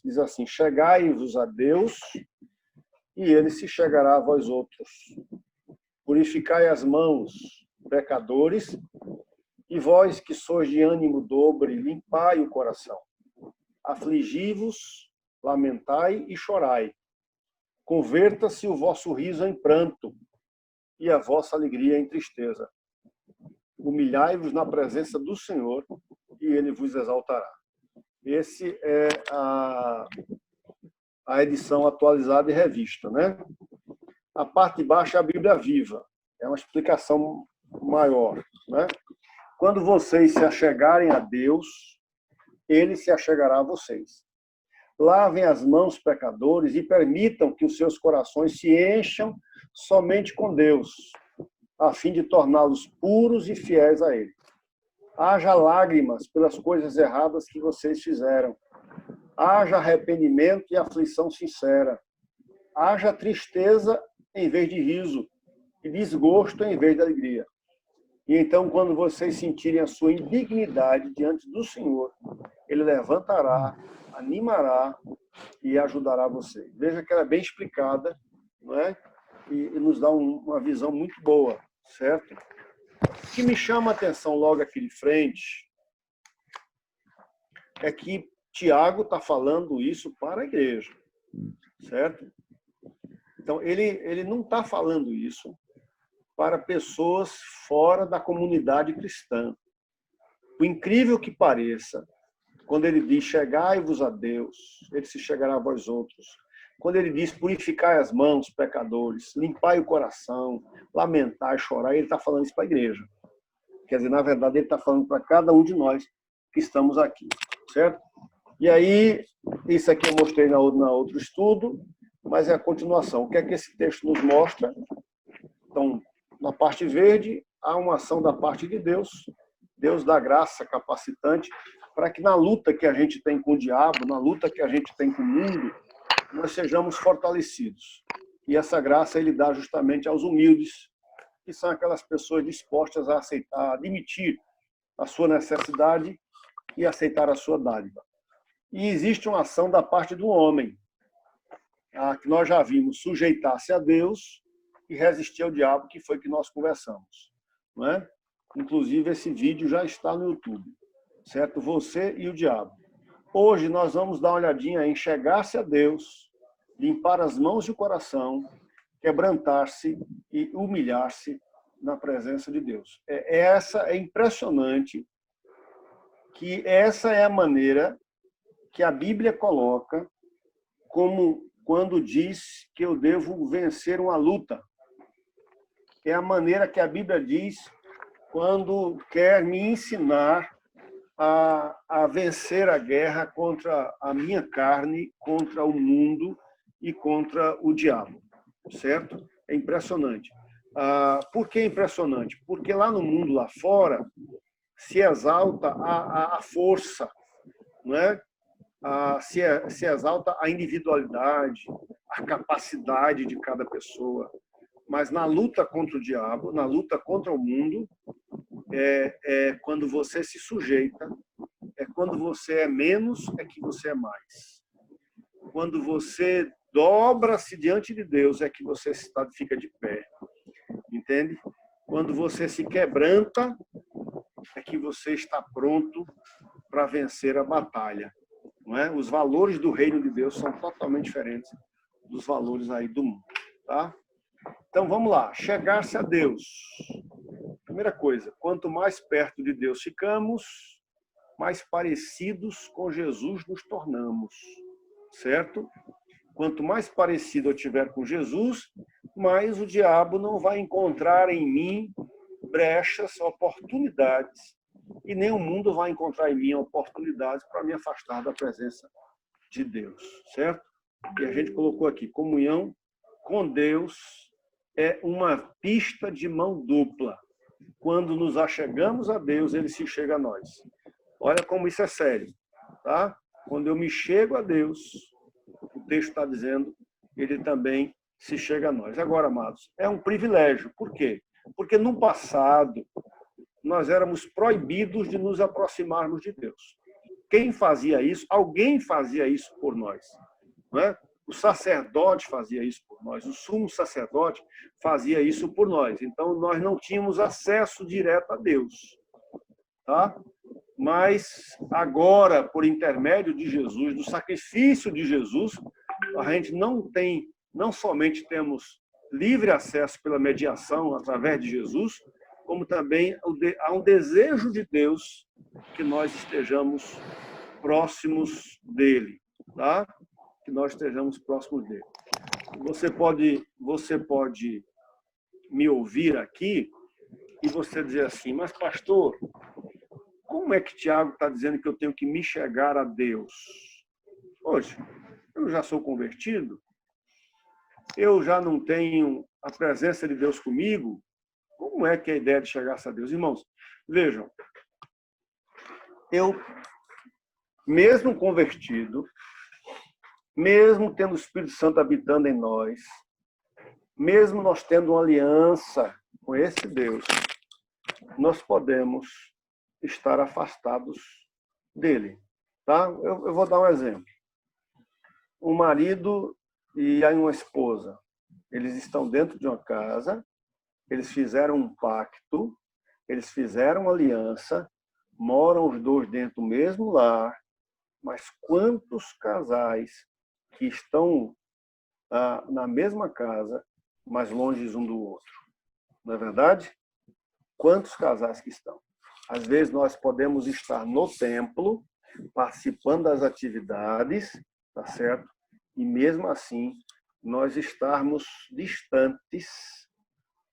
Diz assim: chegai-vos a Deus, e ele se chegará a vós outros. Purificai as mãos, pecadores, e vós que sois de ânimo dobre, limpai o coração. Afligi-vos, lamentai e chorai. Converta-se o vosso riso em pranto, e a vossa alegria em tristeza. Humilhai-vos na presença do Senhor, e ele vos exaltará. Esse é a edição atualizada e revista, né? A parte de baixo é a Bíblia Viva. É uma explicação maior, né? Quando vocês se achegarem a Deus, ele se achegará a vocês. Lavem as mãos, pecadores, e permitam que os seus corações se encham somente com Deus, a fim de torná-los puros e fiéis a Ele. Haja lágrimas pelas coisas erradas que vocês fizeram. Haja arrependimento e aflição sincera. Haja tristeza em vez de riso e desgosto em vez de alegria. E então, quando vocês sentirem a sua indignidade diante do Senhor, Ele levantará, animará e ajudará vocês. Veja que ela é bem explicada, não é? E nos dá uma visão muito boa, certo? O que me chama a atenção logo aqui de frente é que Tiago está falando isso para a igreja, certo? Então, ele não está falando isso para pessoas fora da comunidade cristã. O incrível que pareça, quando ele diz chegai-vos a Deus, ele se chegará a vós outros. Quando ele diz purificai as mãos, pecadores, limpai o coração, lamentar, chorar, ele está falando isso para a igreja. Quer dizer, na verdade, ele está falando para cada um de nós que estamos aqui, certo? E aí, isso aqui eu mostrei na outro estudo, mas é a continuação. O que é que esse texto nos mostra? Então, na parte verde, há uma ação da parte de Deus, Deus dá graça capacitante, para que na luta que a gente tem com o diabo, na luta que a gente tem com o mundo, nós sejamos fortalecidos. E essa graça ele dá justamente aos humildes, que são aquelas pessoas dispostas a aceitar, a admitir a sua necessidade e aceitar a sua dádiva. E existe uma ação da parte do homem, que nós já vimos, sujeitar-se a Deus e resistir ao diabo, que foi que nós conversamos, não é? Inclusive, esse vídeo já está no YouTube, certo? Você e o diabo. Hoje nós vamos dar uma olhadinha em chegar-se a Deus, limpar as mãos e o coração, quebrantar-se e humilhar-se na presença de Deus. É impressionante que essa é a maneira que a Bíblia coloca como quando diz que eu devo vencer uma luta. É a maneira que a Bíblia diz quando quer me ensinar a vencer a guerra contra a minha carne, contra o mundo e contra o diabo, certo? É impressionante. Por que impressionante? Porque lá no mundo, lá fora, se exalta a força, não é? Se exalta a individualidade, a capacidade de cada pessoa. Mas na luta contra o diabo, na luta contra o mundo, quando você se sujeita, quando você é menos, é que você é mais. Quando você dobra-se diante de Deus, é que você fica de pé. Entende? Quando você se quebranta, é que você está pronto para vencer a batalha. Não é? Os valores do reino de Deus são totalmente diferentes dos valores aí do mundo. Tá? Então, vamos lá. Chegar-se a Deus. Primeira coisa, quanto mais perto de Deus ficamos, mais parecidos com Jesus nos tornamos, certo? Quanto mais parecido eu tiver com Jesus, mais o diabo não vai encontrar em mim brechas, oportunidades, e nem o mundo vai encontrar em mim oportunidades para me afastar da presença de Deus, certo? E a gente colocou aqui, comunhão com Deus é uma pista de mão dupla. Quando nos achegamos a Deus, ele se chega a nós. Olha como isso é sério, tá? Quando eu me chego a Deus, o texto está dizendo, ele também se chega a nós. Agora, amados, é um privilégio. Por quê? Porque no passado nós éramos proibidos de nos aproximarmos de Deus. Quem fazia isso? Alguém fazia isso por nós. Não é? O sacerdote fazia isso por nós, o sumo sacerdote fazia isso por nós. Então, nós não tínhamos acesso direto a Deus. Tá? Mas agora, por intermédio de Jesus, do sacrifício de Jesus, a gente não somente temos livre acesso pela mediação através de Jesus, como também há um desejo de Deus que nós estejamos próximos dele, tá? Que nós estejamos próximos dele. Você pode me ouvir aqui e você dizer assim, mas pastor, como é que Tiago está dizendo que eu tenho que me chegar a Deus? Hoje, eu já sou convertido, eu já não tenho a presença de Deus comigo, como é que é a ideia de chegar-se a Deus? Irmãos, vejam, eu, mesmo convertido, mesmo tendo o Espírito Santo habitando em nós, mesmo nós tendo uma aliança com esse Deus, nós podemos estar afastados dele. Tá? Eu vou dar um exemplo. Um marido e uma esposa, eles estão dentro de uma casa, eles fizeram um pacto, eles fizeram uma aliança, moram os dois dentro do mesmo lar, mas quantos casais que estão na mesma casa, mas longe um do outro? Não é verdade? Quantos casais que estão? Às vezes nós podemos estar no templo, participando das atividades, tá certo? E mesmo assim, nós estarmos distantes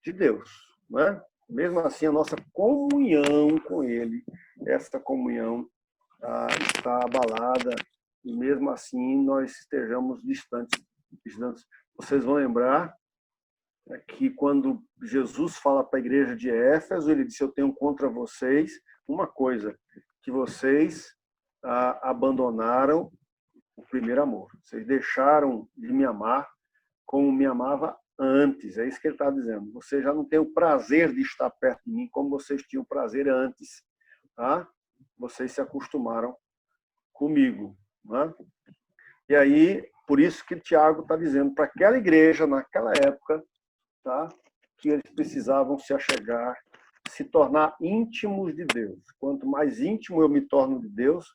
de Deus, não é? Mesmo assim, a nossa comunhão com Ele, essa comunhão está abalada, e mesmo assim nós estejamos distantes. Vocês vão lembrar que quando Jesus fala para a igreja de Éfeso, ele disse, eu tenho contra vocês uma coisa, que vocês abandonaram o primeiro amor. Vocês deixaram de me amar como me amava antes. É isso que ele está dizendo. Vocês já não têm o prazer de estar perto de mim como vocês tinham prazer antes. Tá? Vocês se acostumaram comigo. Né? E aí, por isso que Tiago está dizendo para aquela igreja, naquela época, tá? Que eles precisavam se achegar, se tornar íntimos de Deus. Quanto mais íntimo eu me torno de Deus,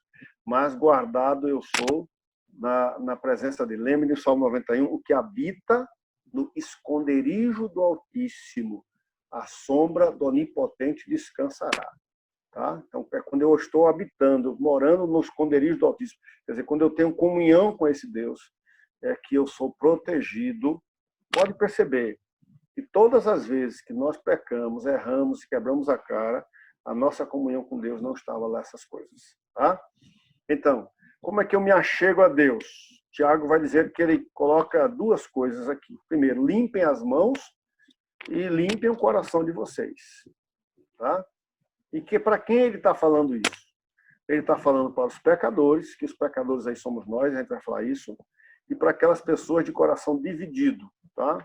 mais guardado eu sou na presença dele. Lembre do Salmo 91, o que habita no esconderijo do Altíssimo, a sombra do Onipotente descansará. Tá? Então, é quando eu estou habitando, morando no esconderijo do Altíssimo, quer dizer, quando eu tenho comunhão com esse Deus, é que eu sou protegido. Pode perceber que todas as vezes que nós pecamos, erramos, quebramos a cara, a nossa comunhão com Deus não estava lá essas coisas. Tá? Então, como é que eu me achego a Deus? Tiago vai dizer que ele coloca duas coisas aqui. Primeiro, limpem as mãos e limpem o coração de vocês. Tá? E que para quem ele está falando isso? Ele está falando para os pecadores, que os pecadores aí somos nós, a gente vai falar isso, e para aquelas pessoas de coração dividido. Tá?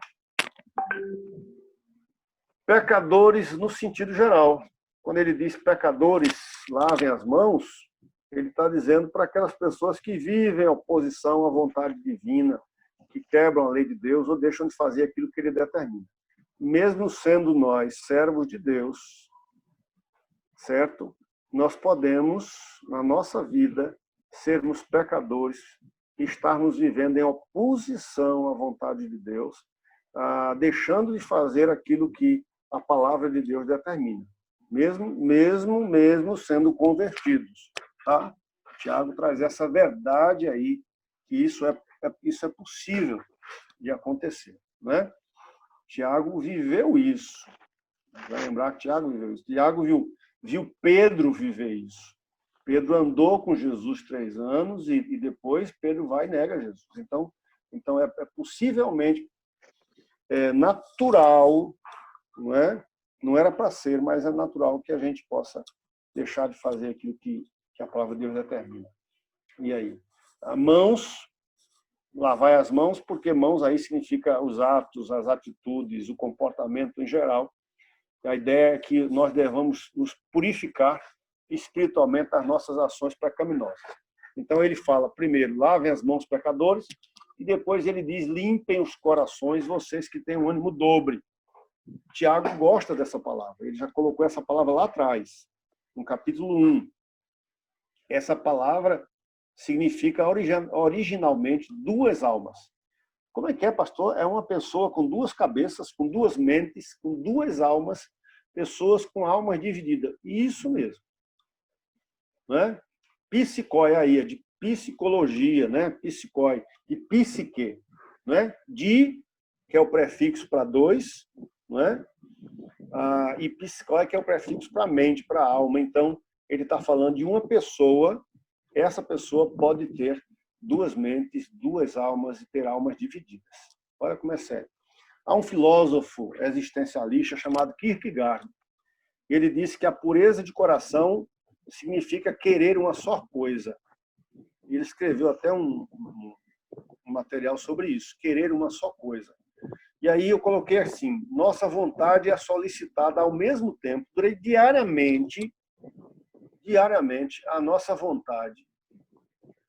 Pecadores no sentido geral. Quando ele diz pecadores, lavem as mãos, ele está dizendo para aquelas pessoas que vivem em oposição à vontade divina, que quebram a lei de Deus ou deixam de fazer aquilo que ele determina. Mesmo sendo nós servos de Deus, certo? Nós podemos, na nossa vida, sermos pecadores e estarmos vivendo em oposição à vontade de Deus, deixando de fazer aquilo que a palavra de Deus determina, mesmo sendo convertidos. Tá? Tiago traz essa verdade aí, que isso é possível de acontecer. Né? Tiago viveu isso. Vai lembrar que Tiago viveu isso. Tiago viu Pedro viver isso. Pedro andou com Jesus 3 anos e depois Pedro vai e nega Jesus. Então é possivelmente natural, não é? Não era para ser, mas é natural que a gente possa deixar de fazer aquilo que a palavra de Deus determina. E aí? Mãos Lavai as mãos, porque mãos aí significa os atos, as atitudes, o comportamento em geral. A ideia é que nós devamos nos purificar espiritualmente das nossas ações pecaminosas. Então ele fala, primeiro, lavem as mãos, pecadores, e depois ele diz, limpem os corações, vocês que têm um ânimo dobre. Tiago gosta dessa palavra, ele já colocou essa palavra lá atrás, no capítulo 1. Essa palavra significa originalmente duas almas. Como é que é, pastor? É uma pessoa com duas cabeças, com duas mentes, com duas almas, pessoas com almas divididas. Isso mesmo. Né? Psicói aí, é de psicologia, né? Psicói, e psique, né? De, que é o prefixo para dois, né? E psicói, que é o prefixo para mente, para alma. Então, ele está falando de uma pessoa, essa pessoa pode ter duas mentes, duas almas e ter almas divididas. Olha como é sério. Há um filósofo existencialista chamado Kierkegaard. Ele disse que a pureza de coração significa querer uma só coisa. Ele escreveu até um material sobre isso, querer uma só coisa. E aí eu coloquei assim, nossa vontade é solicitada ao mesmo tempo, diariamente, a nossa vontade.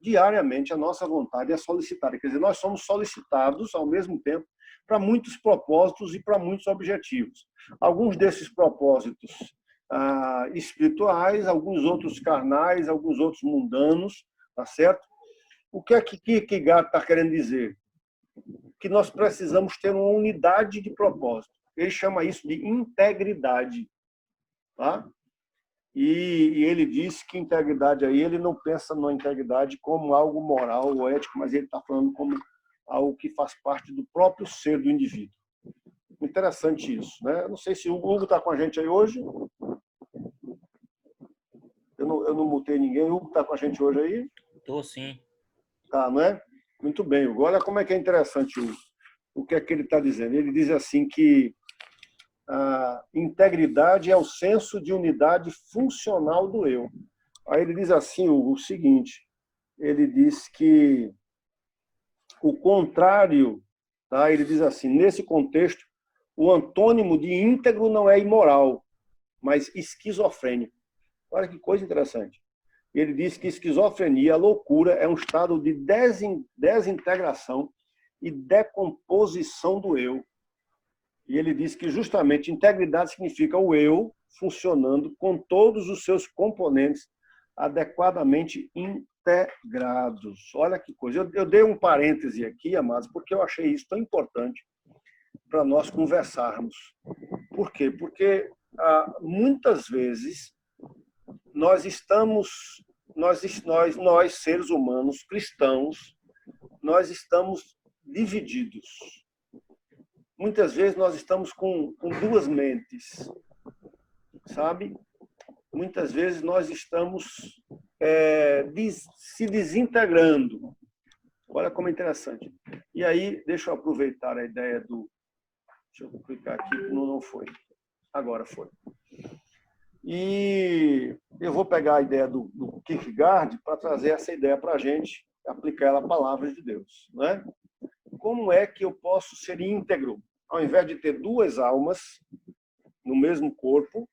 Diariamente, a nossa vontade é solicitada. Quer dizer, nós somos solicitados, ao mesmo tempo, para muitos propósitos e para muitos objetivos. Alguns desses propósitos espirituais, alguns outros carnais, alguns outros mundanos, tá certo? O que é que Kierkegaard está querendo dizer? Que nós precisamos ter uma unidade de propósito. Ele chama isso de integridade. Tá? E ele diz que integridade aí, ele não pensa na integridade como algo moral ou ético, mas ele está falando como algo que faz parte do próprio ser do indivíduo. Interessante isso, né? Não sei se o Hugo está com a gente aí hoje. Eu não mutei ninguém. O Hugo está com a gente hoje aí? Tô sim. Tá, não é? Muito bem, Hugo. Olha como é que é interessante o que é que ele está dizendo. Ele diz assim que a integridade é o senso de unidade funcional do eu. Aí ele diz assim o seguinte, ele diz que o contrário, tá? Ele diz assim, nesse contexto, o antônimo de íntegro não é imoral, mas esquizofrênico. Olha que coisa interessante. Ele diz que esquizofrenia, a loucura, é um estado de desintegração e decomposição do eu. E ele diz que justamente integridade significa o eu funcionando com todos os seus componentes adequadamente integrados. Olha que coisa. Eu dei um parêntese aqui, amados, porque eu achei isso tão importante para nós conversarmos. Por quê? Porque muitas vezes nós seres humanos cristãos, nós estamos divididos. Muitas vezes nós estamos com duas mentes, sabe? Muitas vezes nós estamos se desintegrando. Olha como é interessante. E aí, deixa eu aproveitar a ideia do... Deixa eu clicar aqui, não foi. Agora foi. E eu vou pegar a ideia do Kierkegaard para trazer essa ideia para a gente, aplicar ela à palavra de Deus, né? Como é que eu posso ser íntegro? Ao invés de ter duas almas no mesmo corpo,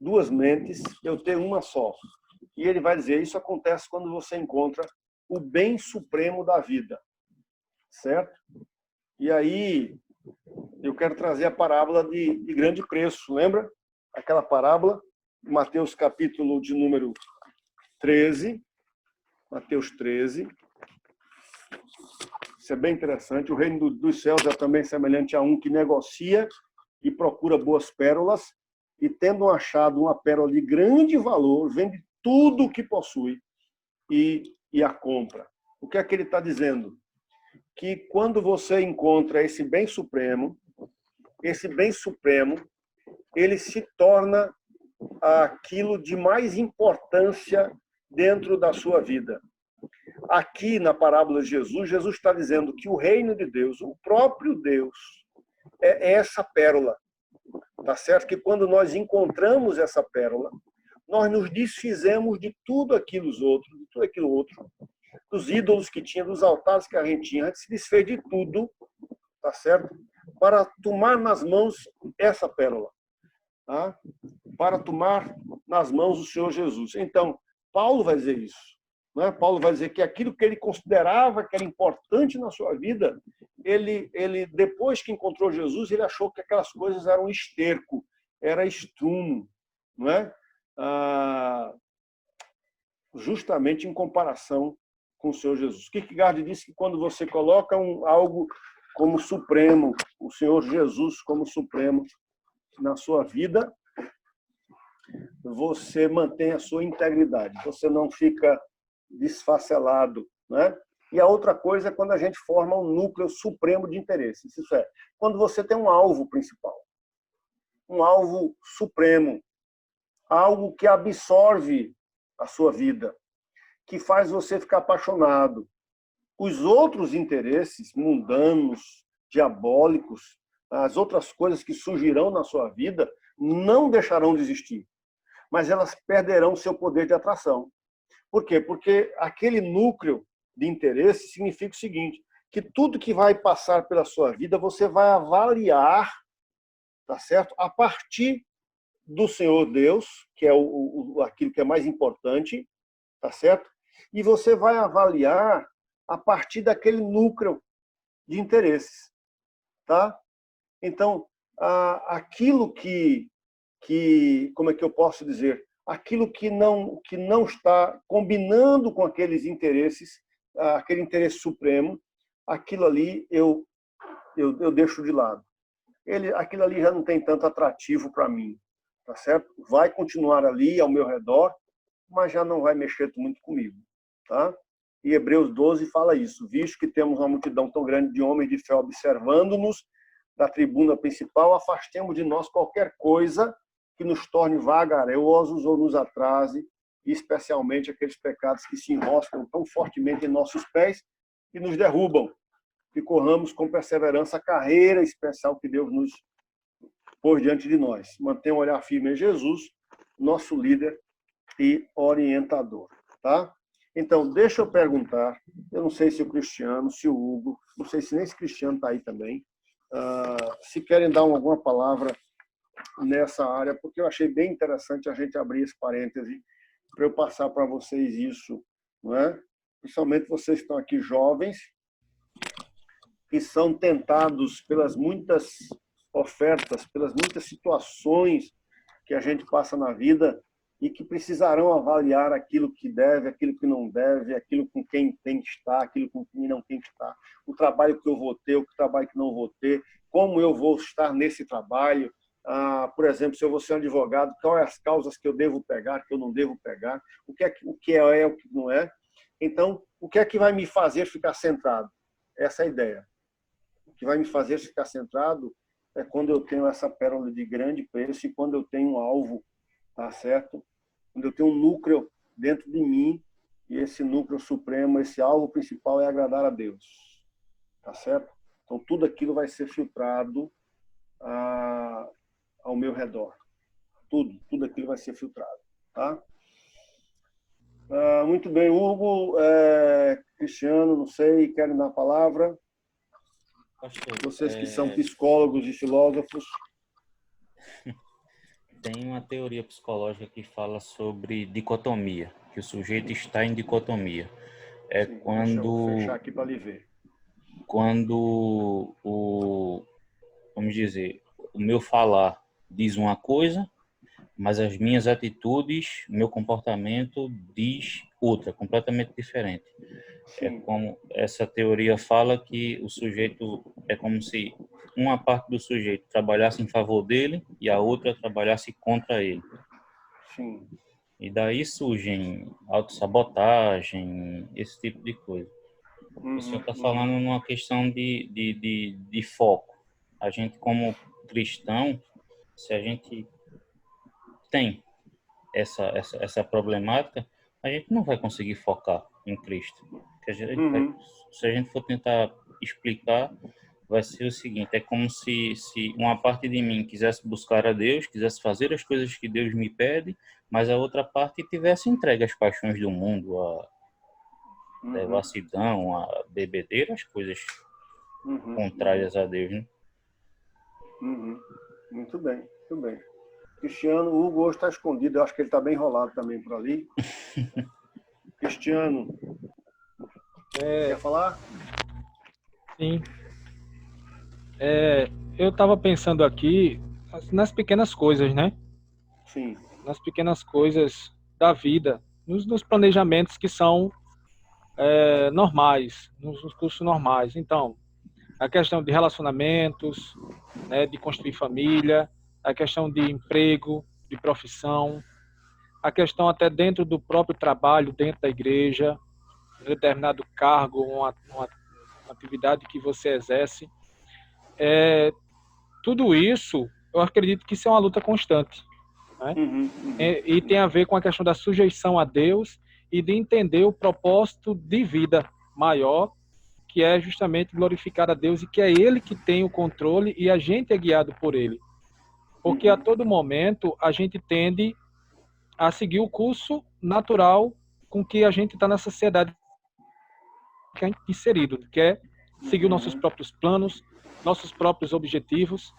duas mentes, eu ter uma só. E ele vai dizer, isso acontece quando você encontra o bem supremo da vida. Certo? E aí, eu quero trazer a parábola de grande preço. Lembra? Aquela parábola, Mateus capítulo de número 13. Mateus 13. Isso é bem interessante. O reino dos céus é também semelhante a um que negocia e procura boas pérolas, e tendo achado uma pérola de grande valor, vende tudo o que possui e a compra. O que é que ele está dizendo? Que quando você encontra esse bem supremo, ele se torna aquilo de mais importância dentro da sua vida. Aqui na parábola de Jesus está dizendo que o reino de Deus, o próprio Deus, é essa pérola. Tá certo? Que quando nós encontramos essa pérola, nós nos desfizemos de tudo aquilo outro, dos ídolos que tinha, dos altares que a gente tinha. A gente se desfez de tudo, tá certo? Para tomar nas mãos essa pérola, tá? Para tomar nas mãos o Senhor Jesus. Então, Paulo vai dizer isso. Né? Paulo vai dizer que aquilo que ele considerava que era importante na sua vida, ele depois que encontrou Jesus, ele achou que aquelas coisas eram esterco, era estrumo, não é? Justamente em comparação com o Senhor Jesus. Kierkegaard disse que quando você coloca algo como supremo, o Senhor Jesus como supremo na sua vida, você mantém a sua integridade, você não fica desfacelado, né? E a outra coisa é quando a gente forma um núcleo supremo de interesses. Isso é, quando você tem um alvo principal, um alvo supremo, algo que absorve a sua vida, que faz você ficar apaixonado. Os outros interesses mundanos, diabólicos, as outras coisas que surgirão na sua vida, não deixarão de existir, mas elas perderão seu poder de atração. Por quê? Porque aquele núcleo de interesse significa o seguinte, que tudo que vai passar pela sua vida, você vai avaliar, tá certo? A partir do Senhor Deus, que é aquilo que é mais importante, tá certo? E você vai avaliar a partir daquele núcleo de interesses, tá? Então, aquilo como é que eu posso dizer? Aquilo que não está combinando com aqueles interesses, aquele interesse supremo, aquilo ali eu deixo de lado. Aquilo ali já não tem tanto atrativo para mim, tá certo? Vai continuar ali ao meu redor, mas já não vai mexer muito comigo, tá? E Hebreus 12 fala isso, visto que temos uma multidão tão grande de homens de fé observando-nos da tribuna principal, afastemos de nós qualquer coisa que nos torne vagarosos ou nos atrase, e especialmente aqueles pecados que se enroscam tão fortemente em nossos pés e nos derrubam, e corramos com perseverança a carreira especial que Deus nos pôs diante de nós. Mantenha um olhar firme em Jesus, nosso líder e orientador, tá? Então, deixa eu perguntar, eu não sei se o Cristiano, se o Hugo, não sei se nem esse Cristiano está aí também, se querem dar alguma palavra nessa área, porque eu achei bem interessante a gente abrir esse parêntese para eu passar para vocês isso, não é? Principalmente vocês que estão aqui jovens, que são tentados pelas muitas ofertas, pelas muitas situações que a gente passa na vida e que precisarão avaliar aquilo que deve, aquilo que não deve, aquilo com quem tem que estar, aquilo com quem não tem que estar, o trabalho que eu vou ter, o trabalho que não vou ter, como eu vou estar nesse trabalho. Por exemplo, se eu vou ser um advogado, quais as causas que eu devo pegar, que eu não devo pegar, o que é, o que não é. Então, o que é que vai me fazer ficar centrado? Essa é a ideia. O que vai me fazer ficar centrado é quando eu tenho essa pérola de grande preço e quando eu tenho um alvo, tá certo? Quando eu tenho um núcleo dentro de mim e esse núcleo supremo, esse alvo principal é agradar a Deus, tá certo? Então, tudo aquilo vai ser filtrado ao meu redor. Tudo aquilo vai ser filtrado, tá? Muito bem, Hugo, Cristiano, não sei, querem dar a palavra? Pastor, Vocês que são psicólogos e filósofos. tem uma teoria psicológica que fala sobre dicotomia, que o sujeito está em dicotomia. Sim, deixa eu fechar aqui para lhe ver. Quando vamos dizer, o meu falar diz uma coisa, mas as minhas atitudes, meu comportamento diz outra, completamente diferente. Sim. É como essa teoria fala que o sujeito é como se uma parte do sujeito trabalhasse em favor dele e a outra trabalhasse contra ele. Sim. E daí surgem autossabotagem, esse tipo de coisa. O senhor está falando numa questão de foco. A gente, como cristão, se a gente tem essa problemática, a gente não vai conseguir focar em Cristo. Se a gente for tentar explicar, vai ser o seguinte, é como se uma parte de mim quisesse buscar a Deus, quisesse fazer as coisas que Deus me pede, mas a outra parte tivesse entregue às paixões do mundo, devassidão, a bebedeira, as coisas contrárias a Deus, né? Muito bem, muito bem. Cristiano, o Hugo hoje está escondido, eu acho que ele está bem enrolado também por ali. Cristiano, quer falar? Sim. Eu estava pensando aqui nas pequenas coisas, né? Sim. Nas pequenas coisas da vida, nos planejamentos que são normais, nos cursos normais. Então, a questão de relacionamentos, né, de construir família, a questão de emprego, de profissão, a questão até dentro do próprio trabalho, dentro da igreja, um determinado cargo, uma atividade que você exerce. Tudo isso, eu acredito que isso é uma luta constante, né? E tem a ver com a questão da sujeição a Deus e de entender o propósito de vida maior, que é justamente glorificar a Deus e que é Ele que tem o controle e a gente é guiado por Ele. Porque a todo momento a gente tende a seguir o curso natural com que a gente está na sociedade que é inserido, que é seguir os nossos próprios planos, nossos próprios objetivos.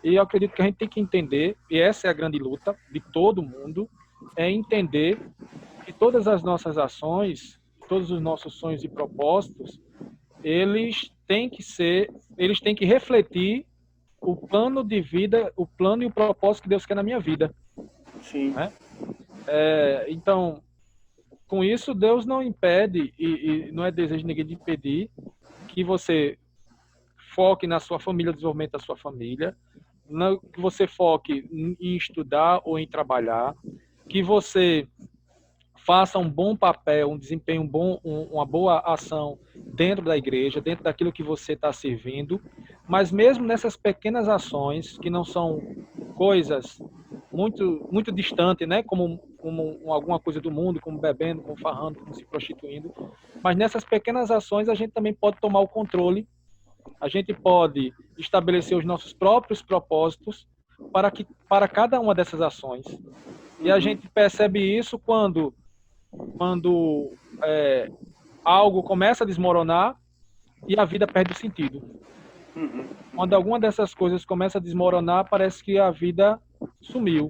E eu acredito que a gente tem que entender, e essa é a grande luta de todo mundo, é entender que todas as nossas ações, todos os nossos sonhos e propósitos, eles têm que refletir o plano de vida, o plano e o propósito que Deus quer na minha vida. Sim. Né? Então, com isso, Deus não impede, e não é desejo de ninguém de impedir, que você foque na sua família, desenvolvimento da sua família, que você foque em estudar ou em trabalhar, que você faça um bom papel, um desempenho bom, uma boa ação dentro da igreja, dentro daquilo que você está servindo, mas mesmo nessas pequenas ações, que não são coisas muito distantes, né? como alguma coisa do mundo, como bebendo, como farrando, como se prostituindo, mas nessas pequenas ações a gente também pode tomar o controle, a gente pode estabelecer os nossos próprios propósitos para cada uma dessas ações. E a gente percebe isso quando algo começa a desmoronar e a vida perde o sentido. Quando alguma dessas coisas começa a desmoronar, parece que a vida sumiu.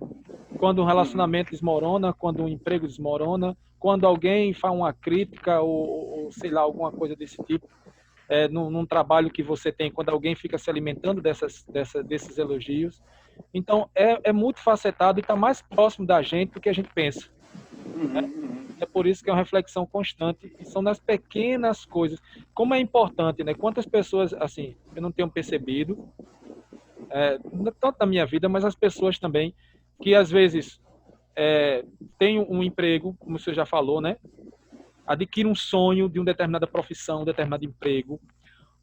Quando um relacionamento desmorona, quando um emprego desmorona, quando alguém faz uma crítica ou sei lá, alguma coisa desse tipo, num trabalho que você tem, quando alguém fica se alimentando desses elogios. Então, é multifacetado e está mais próximo da gente do que a gente pensa. É por isso que é uma reflexão constante e são nas pequenas coisas. Como é importante, né? Quantas pessoas, assim, eu não tenho percebido, tanto na minha vida, mas as pessoas também, que às vezes têm um emprego, como você já falou, né? Adquire um sonho de uma determinada profissão, um determinado emprego,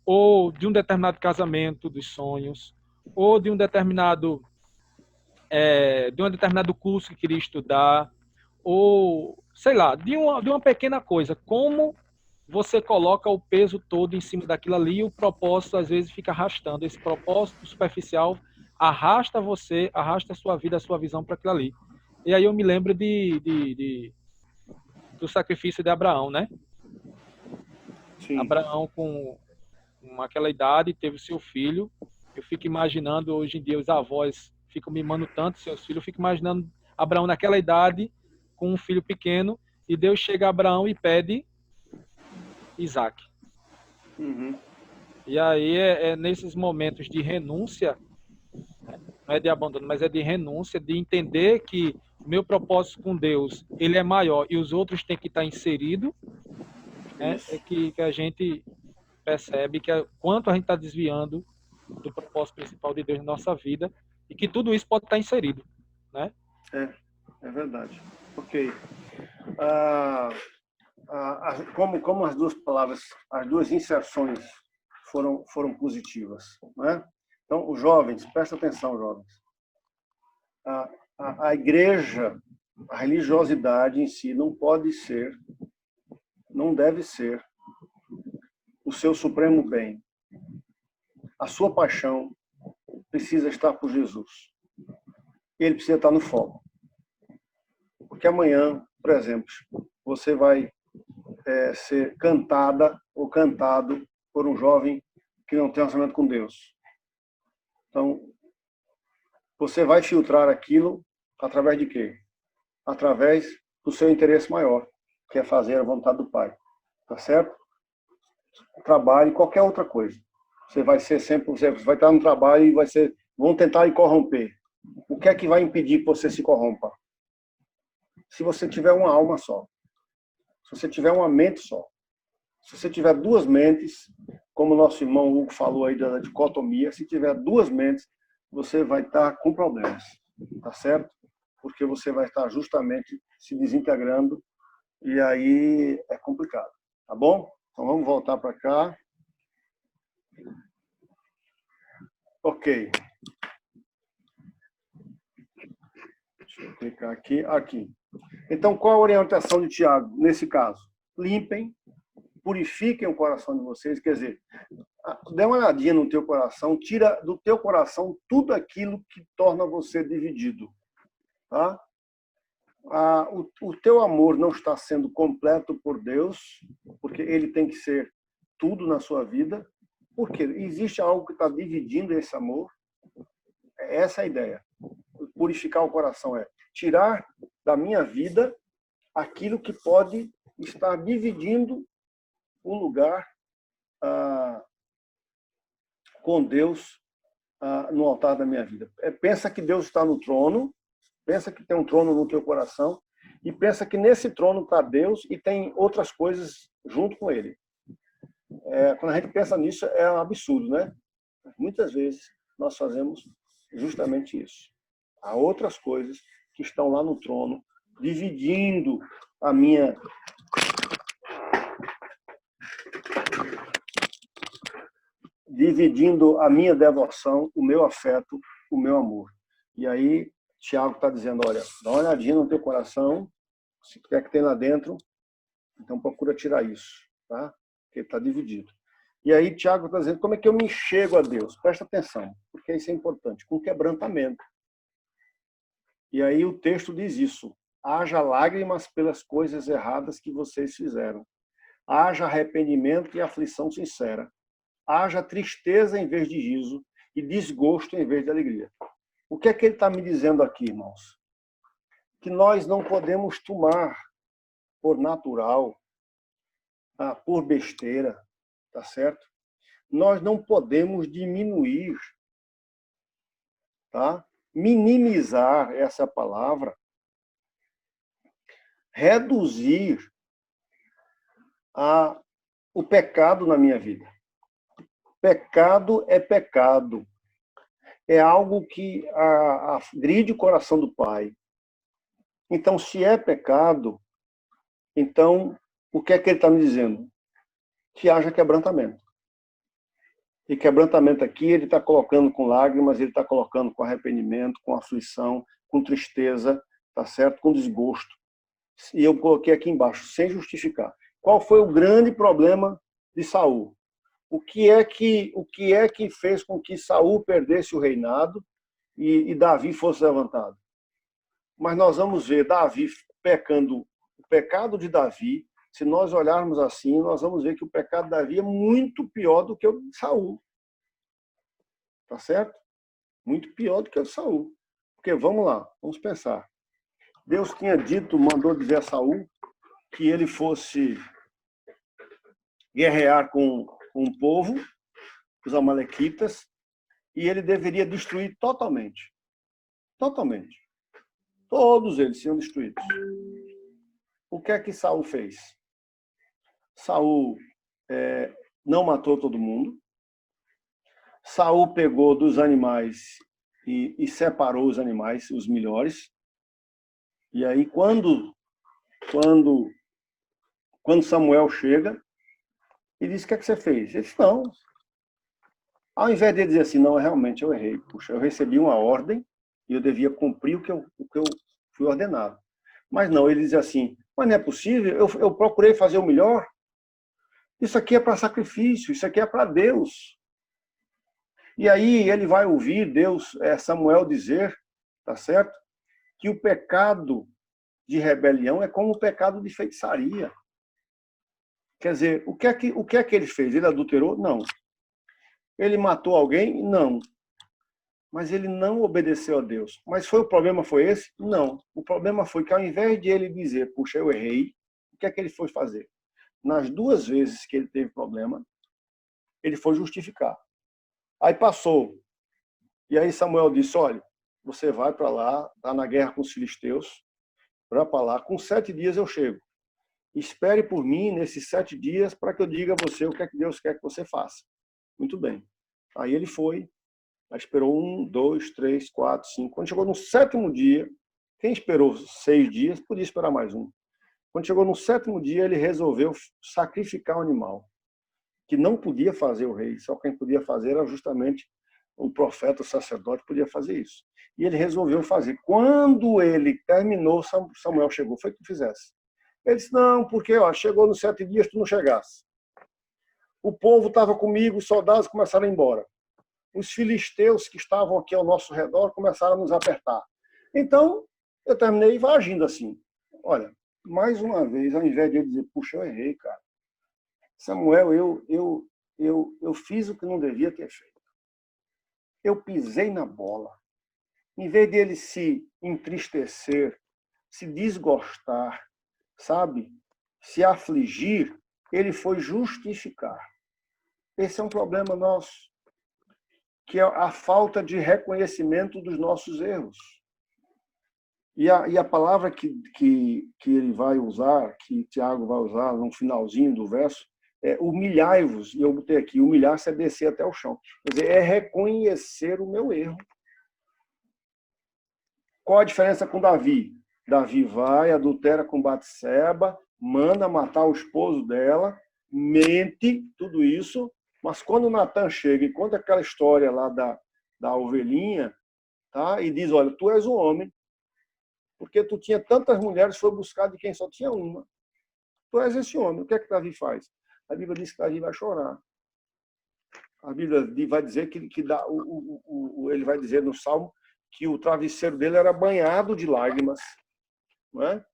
ou de um determinado casamento dos sonhos, ou de um determinado curso que queria estudar, ou, sei lá, de uma pequena coisa. Como você coloca o peso todo em cima daquilo ali e o propósito, às vezes, fica arrastando. Esse propósito superficial arrasta você, arrasta a sua vida, a sua visão para aquilo ali. E aí eu me lembro do sacrifício de Abraão, né? Sim. Abraão, com aquela idade, teve o seu filho. Eu fico imaginando, hoje em dia, os avós ficam mimando tanto seus filhos. Eu fico imaginando Abraão naquela idade, com um filho pequeno, e Deus chega a Abraão e pede Isaac. E aí nesses momentos de renúncia, não é de abandono, mas é de renúncia, de entender que o meu propósito com Deus, ele é maior e os outros têm que estar inseridos, né? É que a gente percebe que quanto a gente está desviando do propósito principal de Deus na nossa vida e que tudo isso pode estar inserido, né? É verdade. Ok. Como as duas palavras, as duas inserções foram positivas, né? Então, os jovens, presta atenção, jovens. A igreja, a religiosidade em si não pode ser, não deve ser o seu supremo bem. A sua paixão precisa estar por Jesus. Ele precisa estar no foco. Porque amanhã, por exemplo, você vai ser cantada ou cantado por um jovem que não tem relacionamento com Deus. Então, você vai filtrar aquilo através de quê? Através do seu interesse maior, que é fazer a vontade do Pai. Tá certo? Trabalho, qualquer outra coisa. Você vai ser sempre, você vai estar no trabalho e vão tentar lhe corromper. O que é que vai impedir que você se corrompa? Se você tiver uma alma só. Se você tiver uma mente só. Se você tiver duas mentes, como o nosso irmão Hugo falou aí da dicotomia, se tiver duas mentes, você vai estar com problemas. Tá certo? Porque você vai estar justamente se desintegrando e aí é complicado. Tá bom? Então vamos voltar para cá. Ok. Deixa eu clicar aqui. Aqui. Então, qual a orientação de Tiago nesse caso? Limpem, purifiquem o coração de vocês. Quer dizer, dê uma olhadinha no teu coração, tira do teu coração tudo aquilo que torna você dividido. Tá? O teu amor não está sendo completo por Deus, porque ele tem que ser tudo na sua vida, porque existe algo que está dividindo esse amor. Essa é a ideia. Purificar o coração é tirar da minha vida aquilo que pode estar dividindo o lugar com Deus no altar da minha vida. Pensa que Deus está no trono, pensa que tem um trono no teu coração e pensa que nesse trono está Deus e tem outras coisas junto com ele. Quando a gente pensa nisso, é um absurdo, né? Muitas vezes nós fazemos justamente isso. Há outras coisas que estão lá no trono, dividindo a minha devoção, o meu afeto, o meu amor. E aí, Tiago está dizendo, olha, dá uma olhadinha no teu coração, se quer que tem lá dentro, então procura tirar isso, tá? Porque está dividido. E aí, Tiago está dizendo, como é que eu me enxergo a Deus? Presta atenção, porque isso é importante, com quebrantamento. E aí o texto diz isso, haja lágrimas pelas coisas erradas que vocês fizeram. Haja arrependimento e aflição sincera. Haja tristeza em vez de riso e desgosto em vez de alegria. O que é que ele está me dizendo aqui, irmãos? Que nós não podemos tomar por natural, por besteira, tá certo? Nós não podemos diminuir, tá? Minimizar essa palavra, reduzir o pecado na minha vida. Pecado é pecado. É algo que agride o coração do Pai. Então, se é pecado, então, o que é que ele está me dizendo? Que haja quebrantamento. E quebrantamento aqui, ele está colocando com lágrimas, ele está colocando com arrependimento, com aflição, com tristeza, tá certo? Com desgosto. E eu coloquei aqui embaixo, sem justificar. Qual foi o grande problema de Saul? O que é que fez com que Saul perdesse o reinado e Davi fosse levantado? Mas nós vamos ver Davi pecando, o pecado de Davi. Se nós olharmos assim, nós vamos ver que o pecado de Davi é muito pior do que o de Saul. Tá certo? Muito pior do que o de Saul. Porque, vamos lá, vamos pensar. Deus tinha dito, mandou dizer a Saul que ele fosse guerrear com um povo, os amalequitas, e ele deveria destruir totalmente. Totalmente. Todos eles seriam destruídos. O que é que Saul fez? Saul não matou todo mundo. Saul pegou dos animais e separou os animais, os melhores. E aí, quando Samuel chega, ele diz, o que é que você fez? Ele disse, não. Ao invés de dizer assim, não, realmente eu errei. Puxa, eu recebi uma ordem e eu devia cumprir o que eu fui ordenado. Mas não, ele diz assim, mas não é possível, eu procurei fazer o melhor. Isso aqui é para sacrifício, isso aqui é para Deus. E aí ele vai ouvir Samuel dizer, tá certo? Que o pecado de rebelião é como o pecado de feitiçaria. Quer dizer, o que é que ele fez? Ele adulterou? Não. Ele matou alguém? Não. Mas ele não obedeceu a Deus. Mas o problema foi esse? Não. O problema foi que ao invés de ele dizer, puxa, eu errei, o que é que ele foi fazer? Nas 2 vezes que ele teve problema, ele foi justificar. Aí passou. E aí Samuel disse, olha, você vai para lá, está na guerra com os filisteus, vai para lá, com 7 dias eu chego. Espere por mim nesses 7 dias para que eu diga a você o que é que Deus quer que você faça. Muito bem. Aí ele foi, aí esperou 1, 2, 3, 4, 5. Quando chegou no 7º dia, quem esperou 6 dias, podia esperar mais um. Quando chegou no 7º dia, ele resolveu sacrificar o animal, que não podia fazer o rei, só quem podia fazer era justamente o profeta, o sacerdote, podia fazer isso. E ele resolveu fazer. Quando ele terminou, Samuel chegou, foi o que tu fizesse. Ele disse, não, porque chegou nos 7 dias, tu não chegasse. O povo estava comigo, os soldados começaram a ir embora. Os filisteus que estavam aqui ao nosso redor começaram a nos apertar. Então, eu terminei agindo assim. Olha, mais uma vez, ao invés de eu dizer, puxa, eu errei, cara. Samuel, eu fiz o que não devia ter feito. Eu pisei na bola. Em vez de ele se entristecer, se desgostar, sabe? Se afligir, ele foi justificar. Esse é um problema nosso, que é a falta de reconhecimento dos nossos erros. E a palavra que ele vai usar, que Tiago vai usar no finalzinho do verso, é humilhai-vos, e eu botei aqui, humilhar-se é descer até o chão. Quer dizer, é reconhecer o meu erro. Qual a diferença com Davi? Davi vai, adultera com Batseba, manda matar o esposo dela, mente, tudo isso, mas quando Natan chega e conta aquela história lá da ovelhinha, tá? E diz, olha, tu és um homem, porque tu tinha tantas mulheres, foi buscar de quem só tinha uma. Tu és esse homem. O que é que Davi faz? A Bíblia diz que Davi vai chorar. A Bíblia vai dizer que ele vai dizer no Salmo que o travesseiro dele era banhado de lágrimas. Não é?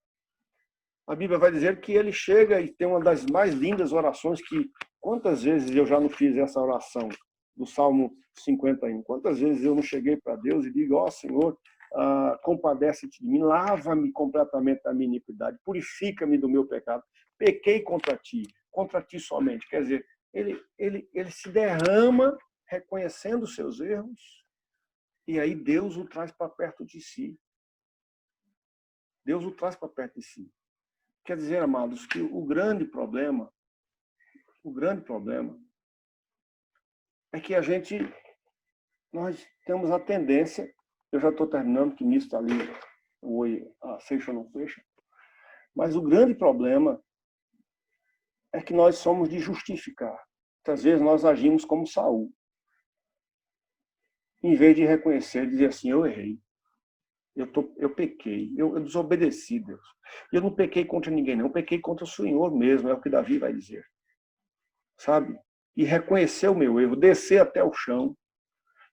A Bíblia vai dizer que ele chega e tem uma das mais lindas orações que... Quantas vezes eu já não fiz essa oração do Salmo 51? Quantas vezes eu não cheguei para Deus e digo, ó Senhor, compadece-te de mim, lava-me completamente da minha iniquidade, purifica-me do meu pecado. Pequei contra ti somente. Quer dizer, ele se derrama reconhecendo os seus erros e aí Deus o traz para perto de si. Deus o traz para perto de si. Quer dizer, amados, que o grande problema é que nós temos a tendência, eu já estou terminando, que nisso está ali, a fecha ou não fecha, mas o grande problema é que nós somos de justificar. Muitas vezes nós agimos como Saul, em vez de reconhecer, dizer assim, eu errei, eu pequei, eu desobedeci, Deus. Eu não pequei contra ninguém, não, eu pequei contra o Senhor mesmo, é o que Davi vai dizer. Sabe? E reconhecer o meu erro, descer até o chão,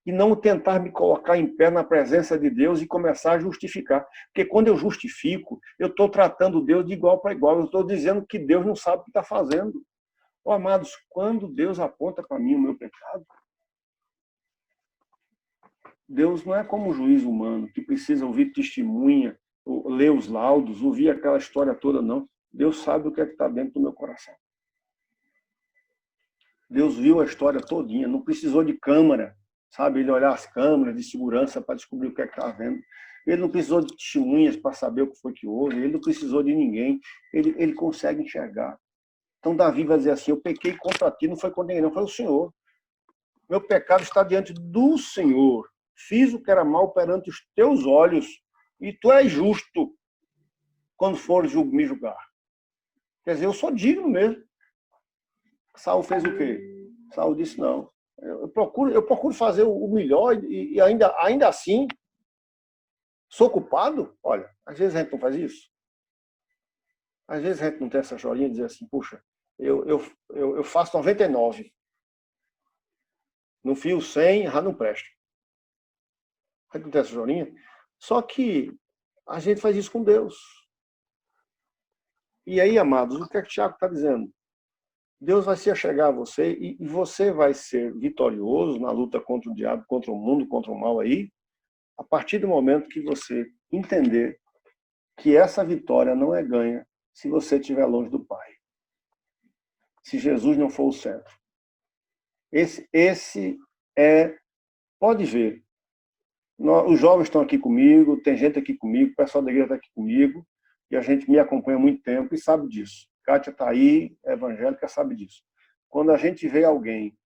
e não tentar me colocar em pé na presença de Deus e começar a justificar. Porque quando eu justifico, eu estou tratando Deus de igual para igual, eu estou dizendo que Deus não sabe o que está fazendo. Oh, amados, quando Deus aponta para mim o meu pecado, Deus não é como um juiz humano, que precisa ouvir testemunha, ler os laudos, ouvir aquela história toda, não. Deus sabe o que é que está dentro do meu coração. Deus viu a história todinha, não precisou de câmera, sabe? Ele olhar as câmeras de segurança para descobrir o que é que está vendo. Ele não precisou de testemunhas para saber o que foi que houve, ele não precisou de ninguém, ele consegue enxergar. Então Davi vai dizer assim, eu pequei contra ti, não foi contra ninguém, não, foi o Senhor. Meu pecado está diante do Senhor. Fiz o que era mal perante os teus olhos, e tu és justo quando fores me julgar. Quer dizer, eu sou digno mesmo. Saul fez o quê? Saul disse, não, eu procuro fazer o melhor e ainda assim sou culpado? Olha, às vezes a gente não faz isso. Às vezes a gente não tem essa chorinha de dizer assim, puxa, eu faço 99. No fio 100, já não presta. A gente não tem essa chorinha. Só que a gente faz isso com Deus. E aí, amados, o que é que o Tiago está dizendo? Deus vai se achegar a você e você vai ser vitorioso na luta contra o diabo, contra o mundo, contra o mal aí, a partir do momento que você entender que essa vitória não é ganha se você estiver longe do Pai. Se Jesus não for o centro. Esse é... Pode ver. Os jovens estão aqui comigo, tem gente aqui comigo, o pessoal da igreja está aqui comigo, e a gente me acompanha há muito tempo e sabe disso. Kátia está aí, é evangélica, sabe disso. Quando a gente vê alguém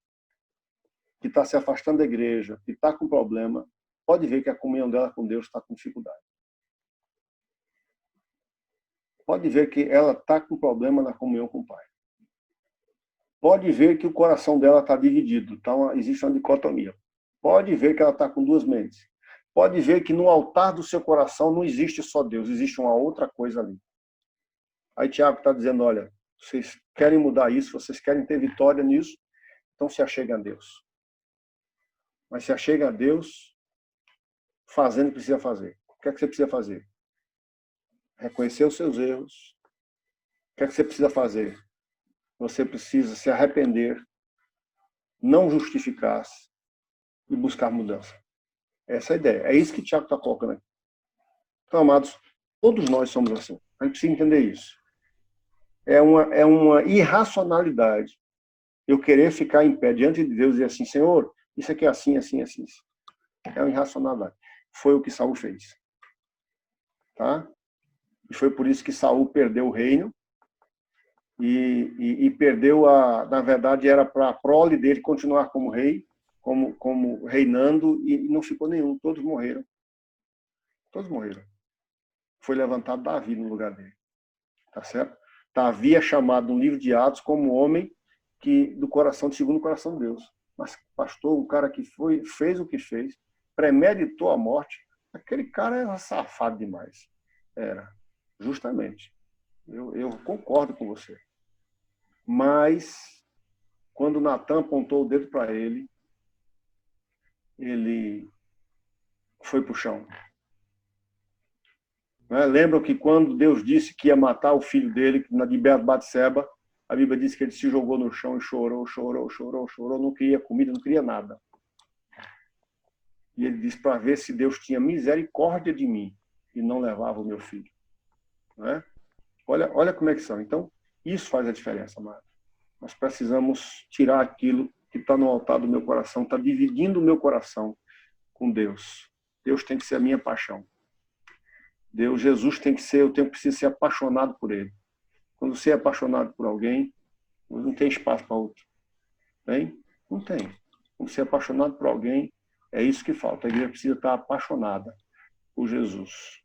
que está se afastando da igreja, que está com problema, pode ver que a comunhão dela com Deus está com dificuldade. Pode ver que ela está com problema na comunhão com o Pai. Pode ver que o coração dela está dividido, existe uma dicotomia. Pode ver que ela está com duas mentes. Pode ver que no altar do seu coração não existe só Deus, existe uma outra coisa ali. Aí Tiago está dizendo, olha, vocês querem mudar isso, vocês querem ter vitória nisso, então se acheguem a Deus. Mas se acheguem a Deus fazendo o que precisa fazer. O que é que você precisa fazer? Reconhecer os seus erros. O que é que você precisa fazer? Você precisa se arrepender, não justificar-se e buscar mudança. Essa é a ideia. É isso que o Tiago está colocando aqui. Então, amados, todos nós somos assim. A gente precisa entender isso. É uma irracionalidade eu querer ficar em pé diante de Deus e dizer assim, Senhor, isso aqui é assim, assim, assim. É uma irracionalidade. Foi o que Saul fez. Tá? E foi por isso que Saul perdeu o reino e perdeu na verdade, era para a prole dele continuar como rei, como reinando, e não ficou nenhum. Todos morreram. Todos morreram. Foi levantado Davi no lugar dele. Tá certo? Davi é chamado no livro de Atos como homem do coração, segundo o coração de Deus. Mas pastor, um cara que fez o que fez, premeditou a morte, aquele cara era safado demais. Era, justamente. Eu concordo com você. Mas, quando Natan apontou o dedo para ele foi para o chão. Lembram que quando Deus disse que ia matar o filho dele, na de Batseba, a Bíblia diz que ele se jogou no chão e chorou, chorou, chorou, chorou, não queria comida, não queria nada. E ele disse para ver se Deus tinha misericórdia de mim e não levava o meu filho. Não é? Olha como é que são. Então, isso faz a diferença, amado. Nós precisamos tirar aquilo que está no altar do meu coração, está dividindo o meu coração com Deus. Deus tem que ser a minha paixão. Jesus tem que ser, eu preciso ser apaixonado por Ele. Quando você é apaixonado por alguém, não tem espaço para outro. Tem? Não tem. Quando você é apaixonado por alguém, é isso que falta. A igreja precisa estar apaixonada por Jesus.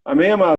Amém, amado?